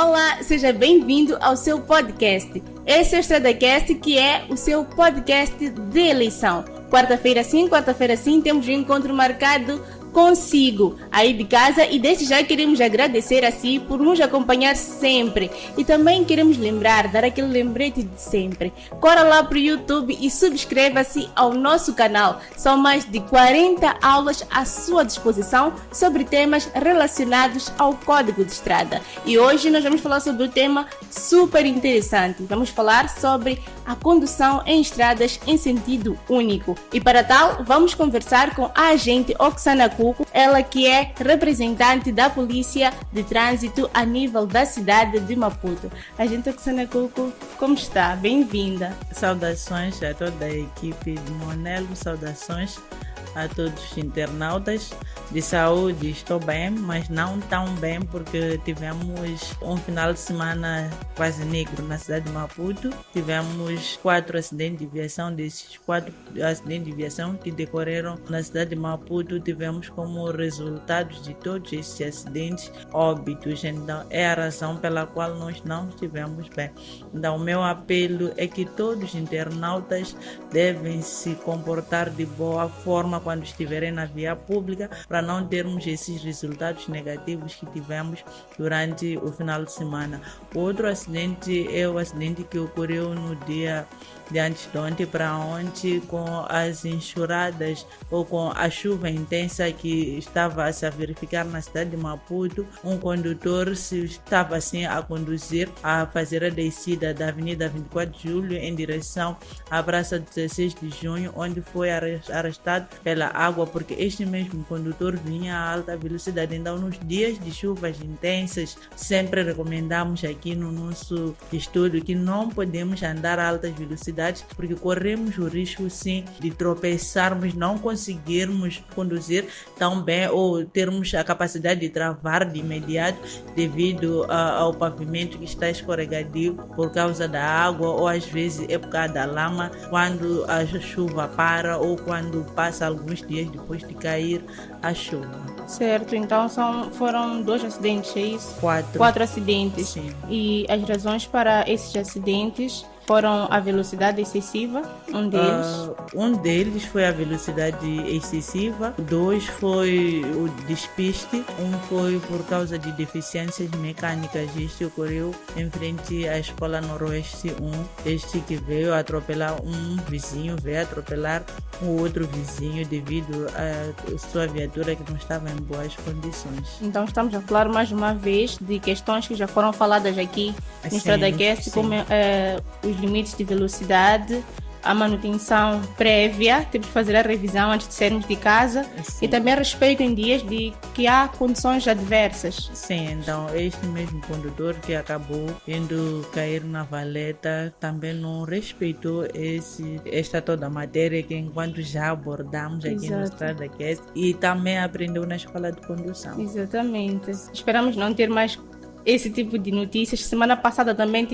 Olá, seja bem-vindo ao seu podcast. Esse é o EstradaCast, que é o seu podcast de eleição. Quarta-feira sim, temos um encontro marcado consigo aí de casa, e desde já queremos agradecer a si por nos acompanhar sempre, e também queremos dar aquele lembrete de sempre. Corra lá para o YouTube e subscreva-se ao nosso canal. São mais de 40 aulas à sua disposição sobre temas relacionados ao Código de Estrada, e hoje nós vamos falar sobre um tema super interessante. Vamos falar sobre a condução em estradas em sentido único, e para tal vamos conversar com a agente Oksana Cuco, ela que é representante da Polícia de Trânsito a nível da cidade de Maputo. Agente Oksana Cuco, como está? Bem-vinda. Saudações a toda a equipe de Monelo, saudações a todos os internautas. De saúde estou bem, mas não tão bem, porque tivemos um final de semana quase negro na cidade de Maputo. Tivemos 4 acidentes de viação. Desses 4 acidentes de viação que decorreram na cidade de Maputo, tivemos como resultados de todos esses acidentes óbitos. Então é a razão pela qual nós não estivemos bem. Então o meu apelo é que todos os internautas devem se comportar de boa forma quando estiverem na via pública, para não termos esses resultados negativos que tivemos durante o final de semana. O outro acidente é o acidente que ocorreu no dia de antes de ontem para ontem, com as enxurradas ou com a chuva intensa que estava a se verificar na cidade de Maputo. Um condutor estava assim a conduzir, a fazer a descida da Avenida 24 de Julho em direção à Praça 16 de Junho, onde foi arrestado pela água, porque este mesmo condutor vinha a alta velocidade. Então, nos dias de chuvas intensas, sempre recomendamos aqui no nosso estúdio que não podemos andar a altas velocidades, porque corremos o risco sim de tropeçarmos, não conseguirmos conduzir tão bem ou termos a capacidade de travar de imediato devido ao pavimento que está escorregadio por causa da água, ou às vezes é por causa da lama, quando a chuva para ou quando passa alguns dias depois de cair a chuva. Certo, então foram 2 acidentes, é isso? 4 acidentes. Sim. E as razões para esses acidentes foram a velocidade excessiva, um deles foi a velocidade excessiva, 2 foi o despiste, 1 foi por causa de deficiências mecânicas. Este ocorreu em frente à Escola Noroeste 1, este que veio atropelar um vizinho, veio atropelar um outro vizinho devido à sua viatura que não estava em boas condições. Então estamos a falar mais uma vez de questões que já foram faladas aqui no EstradaCast, como os limites de velocidade, a manutenção prévia, temos que fazer a revisão antes de sairmos de casa. Sim. E também a respeito em dias de que há condições adversas. Sim, então este mesmo condutor que acabou indo cair na valeta também não respeitou esta toda a matéria que enquanto já abordamos aqui no EstradaCast, e também aprendeu na escola de condução. Exatamente. Esperamos não ter mais esse tipo de notícias. Semana passada também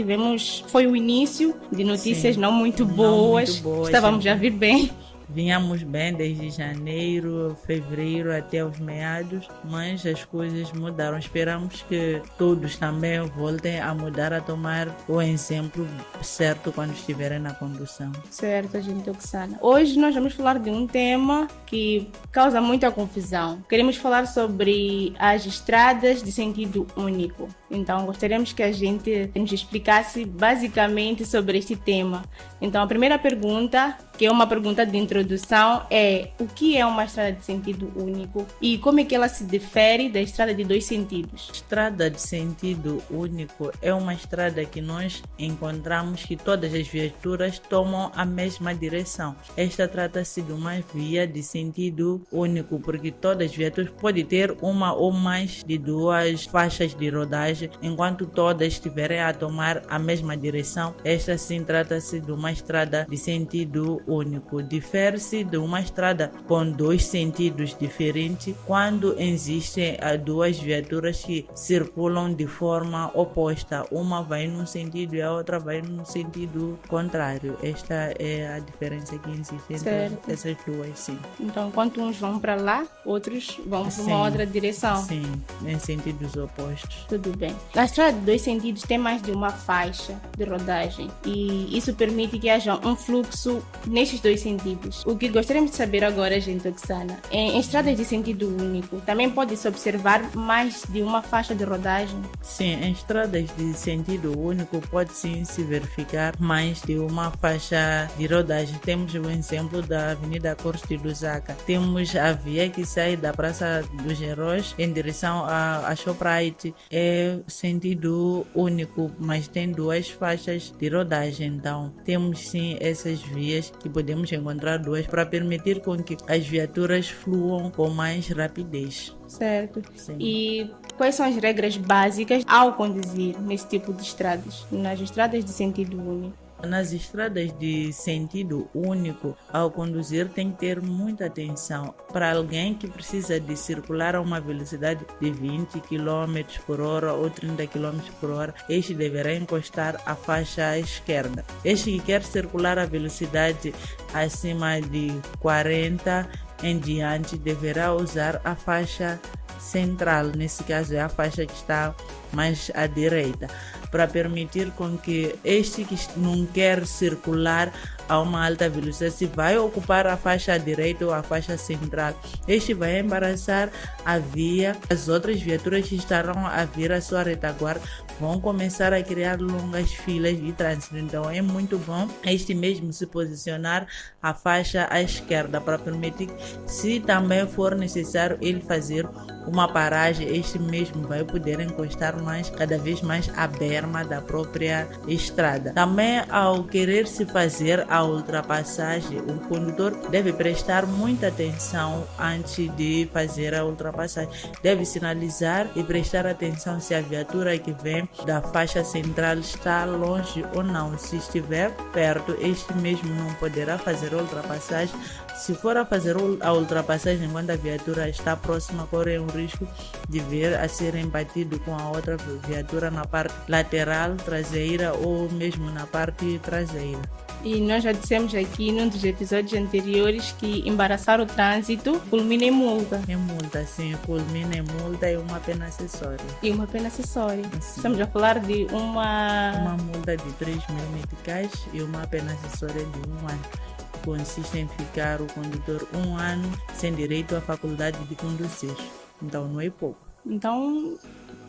foi o início de notícias não muito boas. Estávamos a vir bem. Vinhamos bem desde janeiro, fevereiro até os meados, mas as coisas mudaram. Esperamos que todos também voltem a mudar, a tomar o exemplo certo quando estiverem na condução. Certo, gente Oksana. Hoje nós vamos falar de um tema que causa muita confusão. Queremos falar sobre as estradas de sentido único. Então, gostaríamos que a gente nos explicasse basicamente sobre este tema. Então, a primeira pergunta, que é uma pergunta de introdução, é: o que é uma estrada de sentido único e como é que ela se difere da estrada de 2 sentidos? Estrada de sentido único é uma estrada que nós encontramos que todas as viaturas tomam a mesma direção. Esta trata-se de uma via de sentido único, porque todas as viaturas podem ter uma ou mais de 2 faixas de rodagem, enquanto todas estiverem a tomar a mesma direção. Esta sim trata-se de uma estrada de sentido único. Difere-se de uma estrada com 2 sentidos diferentes quando existem 2 viaturas que circulam de forma oposta. Uma vai num sentido e a outra vai num sentido contrário. Esta é a diferença que existe entre essas 2, sim. Então, enquanto uns vão para lá, outros vão para uma outra direção. Sim, em sentidos opostos. Tudo bem. bem. A estrada de dois sentidos tem mais de uma faixa de rodagem e isso permite que haja um fluxo nestes dois sentidos. O que gostaríamos de saber agora, gente Oxana, em estradas de sentido único, também pode-se observar mais de uma faixa de rodagem? Sim, em estradas de sentido único pode sim se verificar mais de uma faixa de rodagem. Temos o exemplo da Avenida Corte de Lusaka. Temos a via que sai da Praça dos Heróis em direção a Shoprite. É sentido único, mas tem duas faixas de rodagem. Então, temos sim essas vias que podemos encontrar duas para permitir com que as viaturas fluam com mais rapidez. Certo. Sim. E quais são as regras básicas ao conduzir nesse tipo de estradas, nas estradas de sentido único? Nas estradas de sentido único, ao conduzir tem que ter muita atenção. Para alguém que precisa de circular a uma velocidade de 20 km por hora ou 30 km por hora, este deverá encostar a faixa à esquerda. Este que quer circular a velocidade acima de 40 em diante deverá usar a faixa central, nesse caso é a faixa que está mais à direita, para permitir com que este que não quer circular a uma alta velocidade, se vai ocupar a faixa à direita ou a faixa central, este vai embaraçar a via. As outras viaturas que estarão a vir à sua retaguarda vão começar a criar longas filas de trânsito. Então é muito bom este mesmo se posicionar a faixa à esquerda para permitir, se também for necessário ele fazer uma paragem, este mesmo vai poder encostar mais, cada vez mais à berma da própria estrada. Também ao querer se fazer a ultrapassagem, o condutor deve prestar muita atenção antes de fazer a ultrapassagem. Deve sinalizar e prestar atenção se a viatura que vem da faixa central está longe ou não. Se estiver perto, este mesmo não poderá fazer a ultrapassagem. Se for a fazer a ultrapassagem enquanto a viatura está próxima, corre um risco de vir a ser embatido com a outra viatura na parte lateral, traseira ou mesmo na parte traseira. E nós já dissemos aqui num dos episódios anteriores que embaraçar o trânsito culmina em multa. É multa, sim, culmina em multa e uma pena acessória. E uma pena acessória. Sim. Estamos a falar de uma multa de 3.000 meticais e uma pena acessória de 1 ano. Consiste em ficar o condutor 1 ano sem direito à faculdade de conduzir. Então não é pouco. Então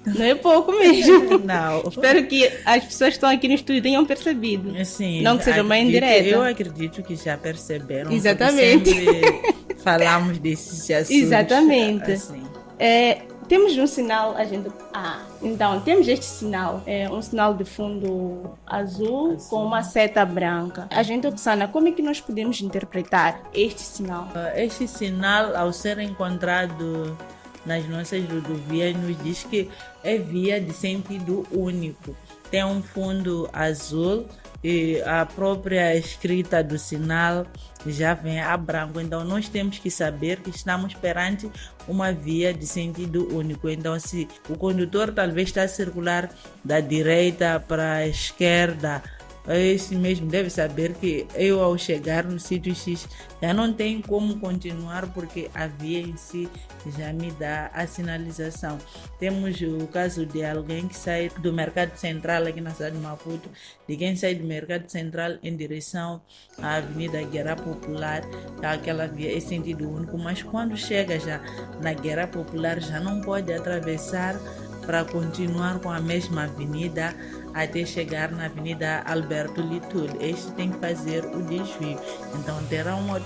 não é pouco mesmo. Não. Espero que as pessoas que estão aqui no estúdio tenham percebido. Sim, não que seja uma indireta. Eu acredito que já perceberam. Exatamente. Sempre falamos desses assuntos. Exatamente. Assim. Temos um sinal, então temos este sinal, um sinal de fundo azul com uma seta branca. Agente Oxana, como é que nós podemos interpretar este sinal? Este sinal, ao ser encontrado nas nossas rodovias, nos diz que é via de sentido único. Tem um fundo azul e a própria escrita do sinal já vem a branco. Então nós temos que saber que estamos perante uma via de sentido único. Então se o condutor talvez está a circular da direita para a esquerda, esse mesmo deve saber que eu, ao chegar no sítio X, já não tenho como continuar porque a via em si já me dá a sinalização. Temos o caso de alguém que sai do Mercado Central aqui na cidade de Maputo, de quem sai do Mercado Central em direção à Avenida Guerra Popular, aquela via é sentido único, mas quando chega já na Guerra Popular já não pode atravessar para continuar com a mesma avenida até chegar na Avenida Alberto Litul. Este tem que fazer o desvio. Então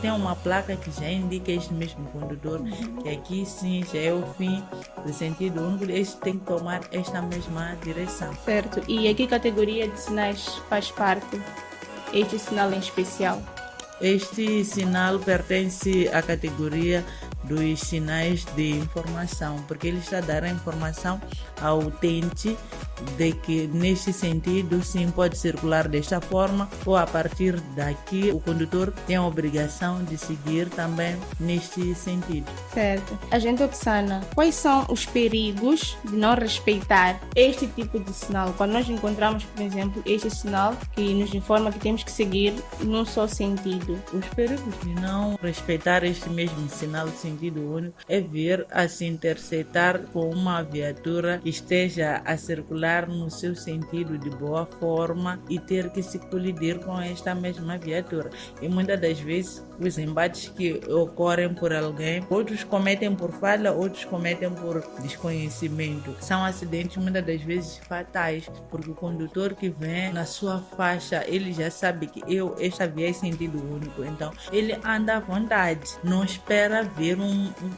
tem uma placa que já indica este mesmo condutor que aqui sim já é o fim do sentido único. Este tem que tomar esta mesma direção. Certo. E a que categoria de sinais faz parte este sinal em especial? Este sinal pertence à categoria dos sinais de informação, porque ele está a dar a informação ao utente de que neste sentido sim pode circular desta forma, ou a partir daqui o condutor tem a obrigação de seguir também neste sentido. Certo. Agente Oxana, quais são os perigos de não respeitar este tipo de sinal? Quando nós encontramos, por exemplo, este sinal que nos informa que temos que seguir num só sentido. Os perigos de não respeitar este mesmo sinal de sentido único é vir a se interceptar com uma viatura que esteja a circular no seu sentido de boa forma e ter que se colidir com esta mesma viatura. E muitas das vezes os embates que ocorrem por alguém, outros cometem por falha, outros cometem por desconhecimento. São acidentes muitas das vezes fatais, porque o condutor que vem na sua faixa, ele já sabe que esta via é sentido único, então ele anda à vontade, não espera ver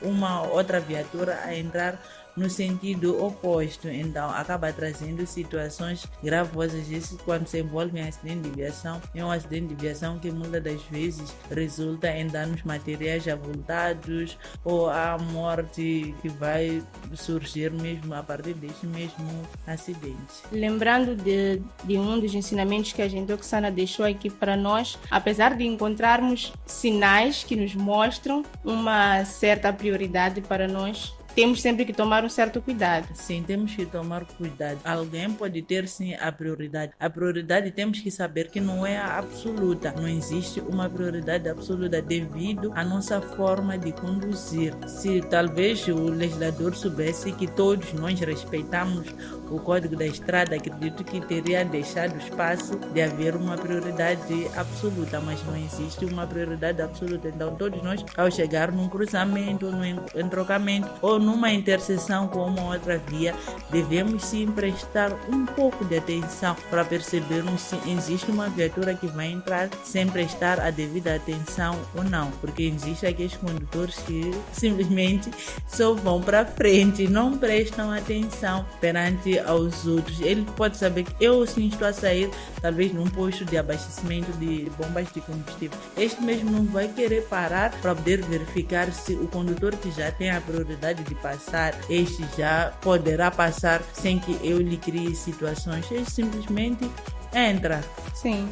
uma outra viatura a entrar no sentido oposto, então acaba trazendo situações gravosas. Isso quando se envolve em acidente de viação, é um acidente de viação que muitas das vezes resulta em danos materiais avultados ou a morte que vai surgir mesmo a partir deste mesmo acidente. Lembrando de um dos ensinamentos que a gente Oxana deixou aqui para nós, apesar de encontrarmos sinais que nos mostram uma certa prioridade para nós, temos sempre que tomar um certo cuidado. Sim, temos que tomar cuidado. Alguém pode ter sim a prioridade. A prioridade temos que saber que não é a absoluta. Não existe uma prioridade absoluta devido à nossa forma de conduzir. Se talvez o legislador soubesse que todos nós respeitamos o Código da Estrada, acredito que teria deixado espaço de haver uma prioridade absoluta, mas não existe uma prioridade absoluta. Então todos nós, ao chegar num cruzamento, num entrocamento ou numa interseção com uma outra via, devemos sim prestar um pouco de atenção para percebermos se existe uma viatura que vai entrar sem prestar a devida atenção ou não, porque existem aqueles condutores que simplesmente só vão para frente, não prestam atenção perante aos outros. Ele pode saber que eu sim estou a sair talvez num posto de abastecimento de bombas de combustível. Este mesmo não vai querer parar para poder verificar se o condutor que já tem a prioridade de passar, este já poderá passar sem que eu lhe crie situações. Ele simplesmente entra. Sim.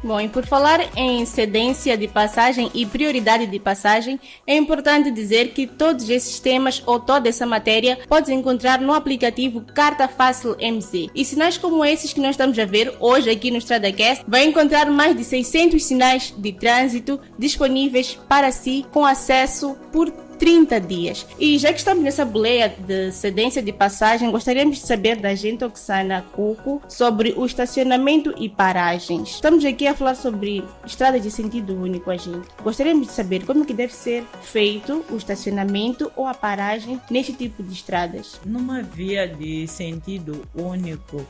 Bom, e por falar em cedência de passagem e prioridade de passagem, é importante dizer que todos esses temas ou toda essa matéria pode encontrar no aplicativo Carta Fácil MZ. E sinais como esses que nós estamos a ver hoje aqui no StradaCast, vai encontrar mais de 600 sinais de trânsito disponíveis para si com acesso por 30 dias. E já que estamos nessa boleia de cedência de passagem, gostaríamos de saber da agente Oxana Cuco sobre o estacionamento e paragens. Estamos aqui a falar sobre estradas de sentido único, agente. Gostaríamos de saber como que deve ser feito o estacionamento ou a paragem neste tipo de estradas. Numa via de sentido único,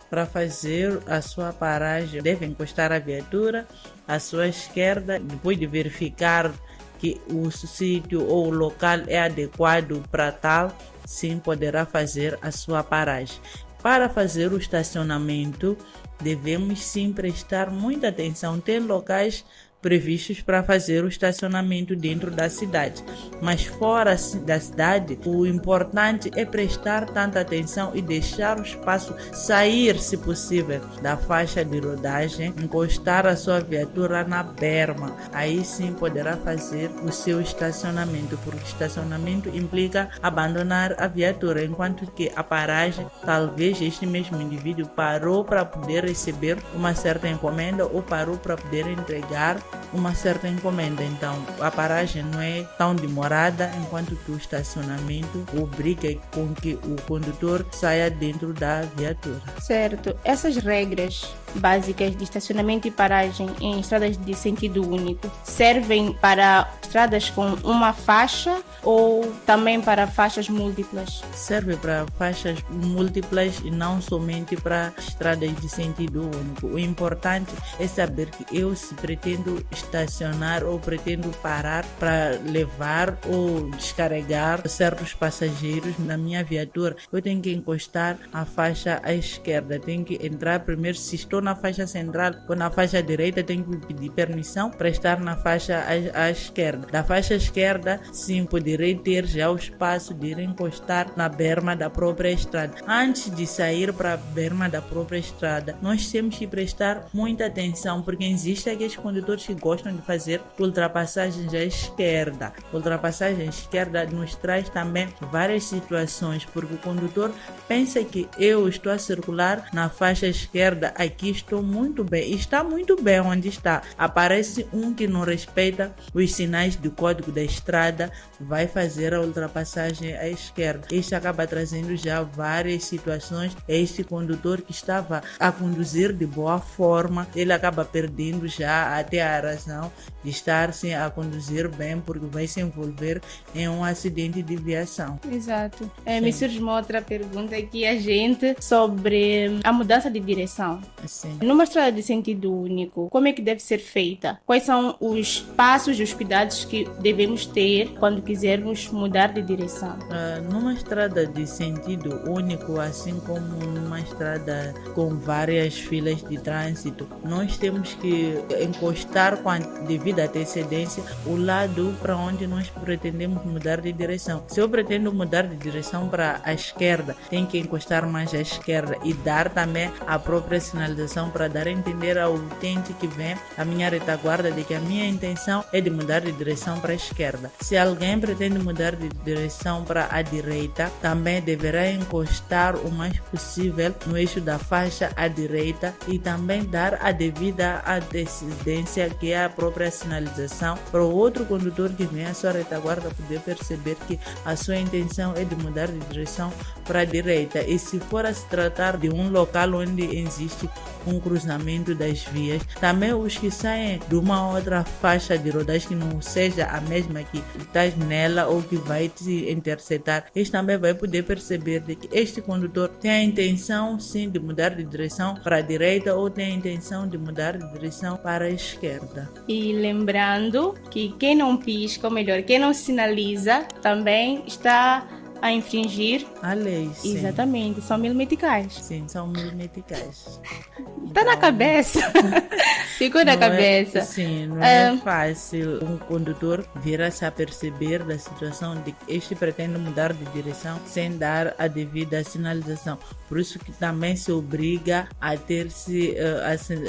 para fazer a sua paragem, deve encostar a viatura à sua esquerda, depois de verificar que o sítio ou o local é adequado para tal, sim poderá fazer a sua paragem. Para fazer o estacionamento, devemos sim prestar muita atenção. Tem locais previstos para fazer o estacionamento dentro da cidade, mas fora da cidade, o importante é prestar tanta atenção e deixar o espaço sair, se possível, da faixa de rodagem, encostar a sua viatura na berma. Aí sim poderá fazer o seu estacionamento, porque estacionamento implica abandonar a viatura, enquanto que a paragem, talvez este mesmo indivíduo parou para poder receber uma certa encomenda ou parou para poder entregar uma certa encomenda. Então a paragem não é tão demorada, enquanto que o estacionamento obriga com que o condutor saia dentro da viatura. Certo. Essas regras básicas de estacionamento e paragem em estradas de sentido único servem para estradas com uma faixa ou também para faixas múltiplas? Serve para faixas múltiplas e não somente para estradas de sentido único. O importante é saber que eu, se pretendo estacionar ou pretendo parar para levar ou descarregar certos passageiros na minha viatura, eu tenho que encostar a faixa à esquerda, tenho que entrar primeiro. Se estou na faixa central ou na faixa direita, tenho que pedir permissão para estar na faixa à esquerda. Da faixa esquerda, sim, poderei ter já o espaço de ir encostar na berma da própria estrada. Antes de sair para a berma da própria estrada, nós temos que prestar muita atenção, porque existem aqueles condutores que gostam de fazer ultrapassagens à esquerda. Ultrapassagem à esquerda nos traz também várias situações, porque o condutor pensa que eu estou a circular na faixa esquerda, aqui estou muito bem, está muito bem onde está. Aparece um que não respeita os sinais do código da estrada, vai fazer a ultrapassagem à esquerda. Isso acaba trazendo já várias situações. Este condutor que estava a conduzir de boa forma, ele acaba perdendo já até a razão de estar sim a conduzir bem, porque vai se envolver em um acidente de viação. Exato. Me surge uma outra pergunta aqui, a gente, sobre a mudança de direção. Sim. Numa estrada de sentido único, como é que deve ser feita? Quais são os passos e os cuidados que devemos ter quando quisermos mudar de direção? Numa estrada de sentido único, assim como numa estrada com várias filas de trânsito, nós temos que encostar com a devida antecedência o lado para onde nós pretendemos mudar de direção. Se eu pretendo mudar de direção para a esquerda, tenho que encostar mais à esquerda e dar também a própria sinalização para dar a entender ao utente que vem a minha retaguarda de que a minha intenção é de mudar de direção para a esquerda. Se alguém pretende mudar de direção para a direita, também deverá encostar o mais possível no eixo da faixa à direita e também dar a devida antecedência, que é a própria sinalização, para o outro condutor que vem à sua retaguarda poder perceber que a sua intenção é de mudar de direção para a direita. E se for a se tratar de um local onde existe um cruzamento das vias, também os que saem de uma outra faixa de rodagem que não seja a mesma que estás nela ou que vai te interceptar, este também vai poder perceber de que este condutor tem a intenção sim de mudar de direção para a direita ou tem a intenção de mudar de direção para a esquerda. E lembrando que quem não pisca, ou melhor, quem não sinaliza, também está a infringir a lei. Sim. Exatamente, são mil meticais. Sim, são mil meticais. Tá na cabeça. Ficou na cabeça. Sim, não é fácil um condutor vir a se aperceber da situação de que este pretende mudar de direção sem dar a devida sinalização. Por isso que também se obriga a ter-se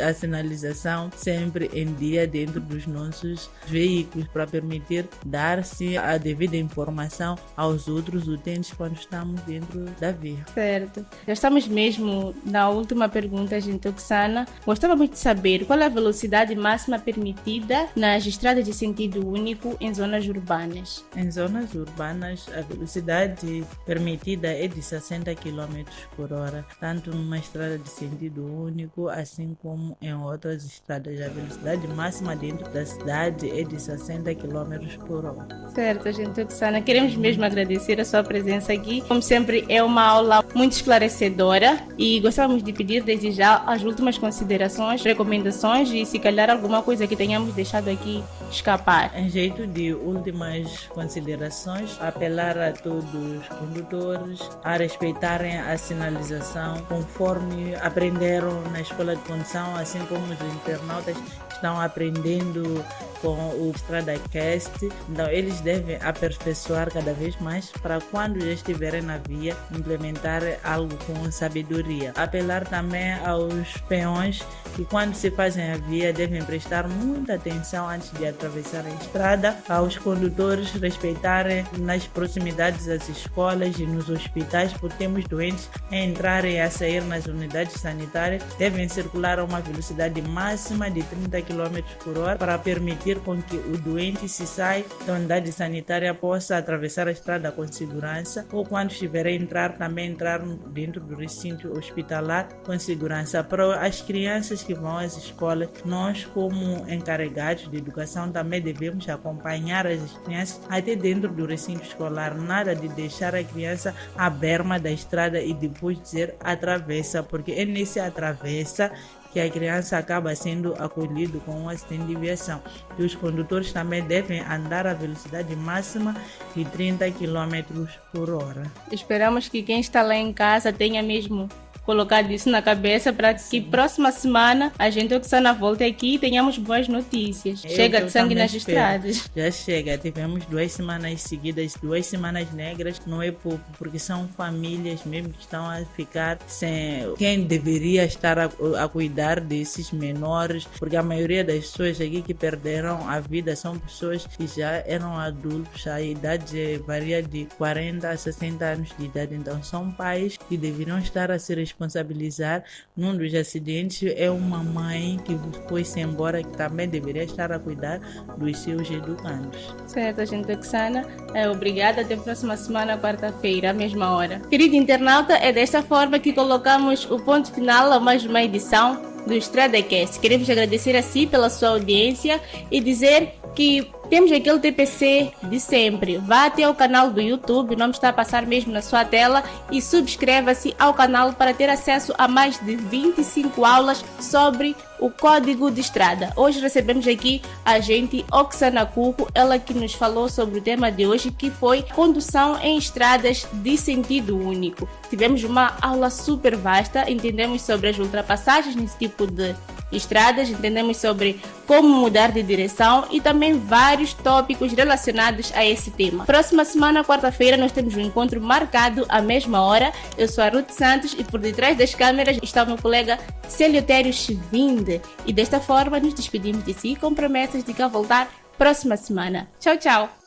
a sinalização sempre em dia dentro dos nossos veículos, para permitir dar-se a devida informação aos outros utentes quando estamos dentro da via. Certo. Já estamos mesmo na última pergunta, gente Oksana. Gostávamos de saber qual é a velocidade máxima permitida nas estradas de sentido único em zonas urbanas. Em zonas urbanas, a velocidade permitida é de 60 km por hora, tanto numa estrada de sentido único, assim como em outras estradas. A velocidade máxima dentro da cidade é de 60 km por hora. Certo, gente Oksana. Queremos mesmo agradecer a sua presença aqui. Como sempre, é uma aula muito esclarecedora e gostávamos de pedir desde já as últimas considerações, recomendações e se calhar alguma coisa que tenhamos deixado aqui escapar. Em jeito de últimas considerações, apelar a todos os condutores a respeitarem a sinalização conforme aprenderam na escola de condução, assim como os internautas estão aprendendo com o StradaCast. Então eles devem aperfeiçoar cada vez mais para quando já estiverem na via implementar algo com sabedoria. Apelar também aos peões que quando se fazem a via devem prestar muita atenção antes de atravessar a estrada, aos condutores respeitarem nas proximidades das escolas e nos hospitais, porque temos doentes a entrarem e a sair nas unidades sanitárias, devem circular a uma velocidade máxima de 30 km por hora para permitir com que o doente, se sai da unidade sanitária, possa atravessar a estrada com segurança, ou quando estiver a entrar, também entrar dentro do recinto hospitalar com segurança. Para as crianças que vão às escolas, nós como encarregados de educação também devemos acompanhar as crianças até dentro do recinto escolar, nada de deixar a criança à berma da estrada e depois dizer atravessa, porque é nesse atravessa que a criança acaba sendo acolhida com um acidente de viação. E os condutores também devem andar a velocidade máxima de 30 km por hora. Esperamos que quem está lá em casa tenha mesmo colocado isso na cabeça para que próxima semana a gente Oxana volte aqui e tenhamos boas notícias. Chega de sangue nas estradas. Já chega, tivemos 2 semanas seguidas, 2 semanas negras, não é pouco, porque são famílias mesmo que estão a ficar sem quem deveria estar a cuidar desses menores, porque a maioria das pessoas aqui que perderam a vida são pessoas que já eram adultos, a idade varia de 40 a 60 anos de idade, então são pais que deveriam estar a se responsabilizar. Num dos acidentes é uma mãe que foi-se embora, que também deveria estar a cuidar dos seus educandos. Certo, gente Oxana. Obrigada, até a próxima semana, quarta-feira, à mesma hora. Querido internauta, é desta forma que colocamos o ponto final a mais uma edição do EstradaCast. Queremos agradecer a si pela sua audiência e dizer que temos aquele TPC de sempre. Vá até o canal do YouTube, o nome está a passar mesmo na sua tela, e subscreva-se ao canal para ter acesso a mais de 25 aulas sobre o Código de Estrada. Hoje recebemos aqui a agente Oxana Cuco, ela que nos falou sobre o tema de hoje, que foi condução em estradas de sentido único. Tivemos uma aula super vasta, entendemos sobre as ultrapassagens nesse tipo de estradas, entendemos sobre como mudar de direção e também vários tópicos relacionados a esse tema. Próxima semana, quarta-feira, nós temos um encontro marcado à mesma hora. Eu sou a Ruth Santos e por detrás das câmeras está o meu colega Celiotério Chivinde. E desta forma nos despedimos de si com promessas de cá voltar próxima semana. Tchau, tchau!